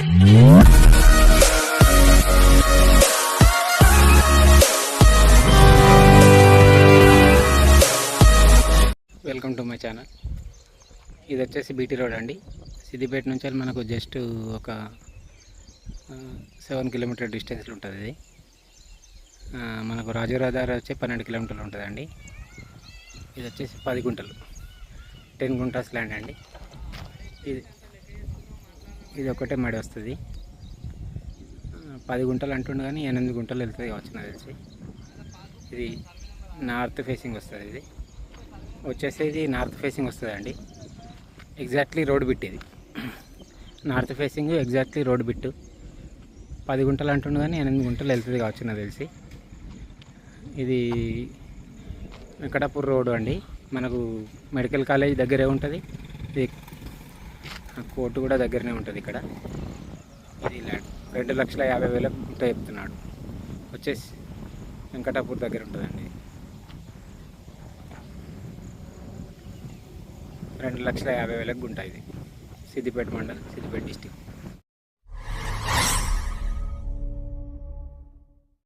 Welcome to my channel. ఇది వచ్చేసి BT road అండి. సిద్దిపేట నుంచి మనకు జస్ట్ ఒక 7 కిలోమీటర్ డిస్టెన్స్లో ఉంటుంది. ఇది మనకు రాజురహదారి వచ్చి 12 కిలోమీటర్లు ఉంటుందండి. ఇది వచ్చేసి 10 గుంటలు 10 గుంటాస్ ల్యాండ్ అండి. ఇది ఒకటే మడి వస్తుంది. 10 గుంటలు అంటుండే కానీ 8 గుంటలు వెళ్తుంది కావచ్చు నాకు తెలిసి. ఇది నార్త్ ఫేసింగ్ వస్తుంది. ఇది వచ్చేసి ఇది నార్త్ ఫేసింగ్ వస్తుందండి. Exactly road bit. ఇది north facing exactly road bit. 10 గుంటలు అంటుండే కానీ 8 గుంటలు వెళ్తుంది కావచ్చు నాకు తెలిసి. ఇది వెంకటాపూర్ రోడ్ అండి. మనకు మెడికల్ కాలేజ్ దగ్గరే ఉంటుంది. ఇది కోర్టు కూడా దగ్గరనే ఉంటుంది. ఇక్కడ ఇది ల్యాండ్ 2,50,000 గుంట చెప్తున్నాడు. వచ్చేసి వెంకటాపూర్ దగ్గర ఉంటుందండి. 2,50,000 గుంట. ఇది సిద్దిపేట మండలం, సిద్దిపేట డిస్టిక్.